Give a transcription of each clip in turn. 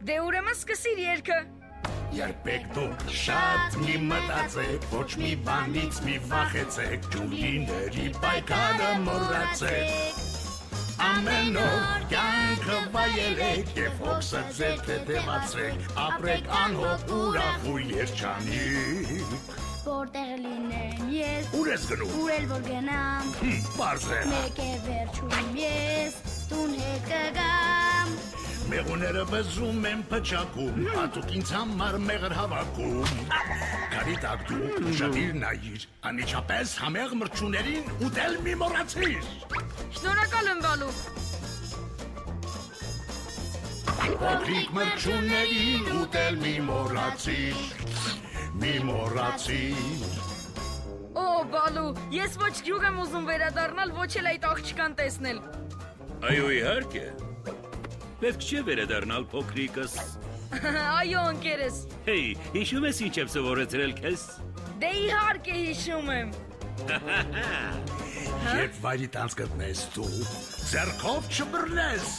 Դե ուրեմն սկսիր երգը։ Երբեք դուք շատ մի մտածեք, ոչ մի բանից մի վախեցեք, ջունգիների պայքարը մոռացեք։ Ամեն օր կյանքը վայելեք և հոգսը ձեր թեթևացրեք, ապրեք անհոգ ուրախ ու երջանիկ։ Որտեղ լինեմ ես, Ուր ես գնում։ ուր էլ որ գնամ, Պարզ է։ մեկ է վերջում ես, տուն հետ կգամ։ Մեղուները վզում են փչակում, հատուկ ինձ համար մեղր հավաքում։ Կարի տակ դու ուշադիր նայիր, անմիջապես համեղ մրջուներին ուտել մի մոռացիր։ Շնորհակալ եմ Բալու։ Փոքրիկ մրջուներին ուտել մի մոռացիր, մի մոռացիր։ Օ, Բալու, ես ոչ գյուղ եմ ուզում վերադառնալ, ոչ էլ այդ աղջկան տեսնել։ Այո, իհարկե։ Պետք չէ վերադառնալ փոքրիկս։ Այո, ընկերս։ Հեյ, հիշում ես ինչ եմ սովորեցրել քեզ։ Դե իհարկե հիշում եմ։ Երբ վայրի տանց գտնես դու, ձեռքով չբռնես։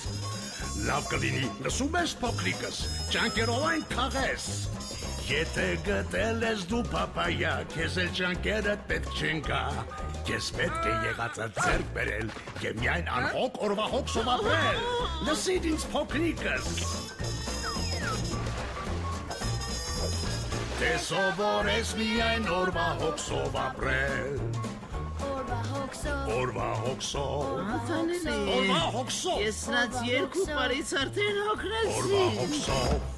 Լավ կլինի, լսում ես փոքրիկս, ճանկերով այն քաղես։ Եթե գտել ես դու պապայա, քեզ էլ ճանկերդ պետք չեն գա։ Ես պետք է եղածը ձեռք բերել և միայն անհոգ օրվա հոգսով ապրել։ Լսիր ինձ փոքրիկս։ Դե սովորես միայն օրվա հոգսով ապրել։ Օրվա հոգսով, Օրվա հոգսով, Անցանելի։ օրվա հոգսով, Ես նրանց երկու բարից արդեն հոգնեցի։ օրվա հոգսով։